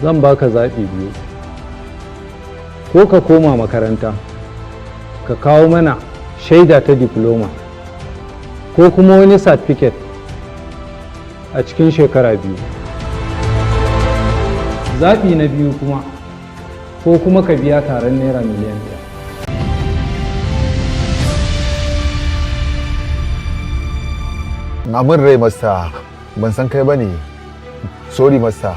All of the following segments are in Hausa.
zan baka zaɓi biyu, ko ka koma makaranta ka kawo mana shaida ta diploma ko kuma wani certificate a cikin shekara biyu. Zaɓi na biyu kuma, ko kuma ka biya taron naira miliyan 1. Na mun rai masta, ban san kai bane. Sorry masta.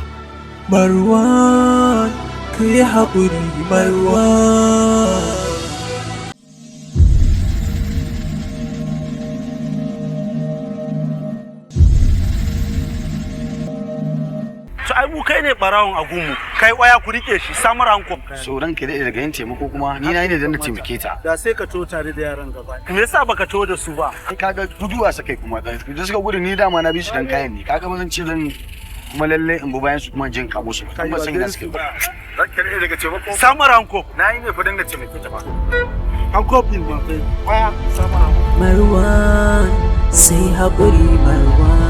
Marwan, kai haƙuri Marwan. ai mu kai ne barawon agunmu kai waya ku rike shi samar hankom so ranka dai daga yin taimako kuma ni na yi ne dan na taimake ta da sai ka to tare da yaran gaba me yasa baka to da su ba kaga guduwa sakai kuma da suka gudu ni dama na bi su dan kayan ne kaga ba zan ce zan kuma lalle in bu bayan su kuma jin kamo su kuma san ina suke ba ranka dai daga taimako samar hankom na yi ne fa dan na taimake ta ba hankom din ba kai waya samar Marwan sai haƙuri Marwan.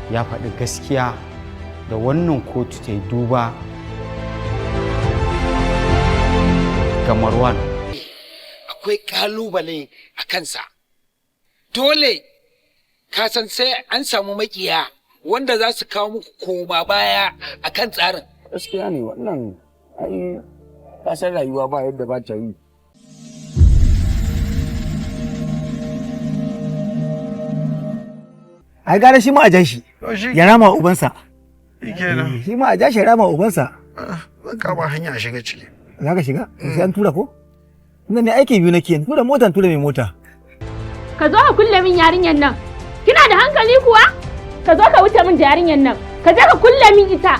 Ya faɗi gaskiya da wannan kotu ta yi duba ga Marwan. Akwai ƙalubale a kansa. Dole ka san sai an samu makiya wanda za su kawo muku koma baya a kan tsarin. Gaskiya ne wannan ai kasar rayuwa ba yadda ba ta yi. Ai gara shi ma a jan shi ya rama ubansa. Kenan. Shi ma a jan shi ya rama ubansa. Zan kama hanya a shiga ciki. Za ka shiga? Sai an tura ko? Ina ne aiki biyu nake tura mota tura mai mota. Ka zo ka kulle min yarinyar nan. Kina da hankali kuwa? Ka zo ka wuce min da yarinyar nan. Ka je ka kulle min ita.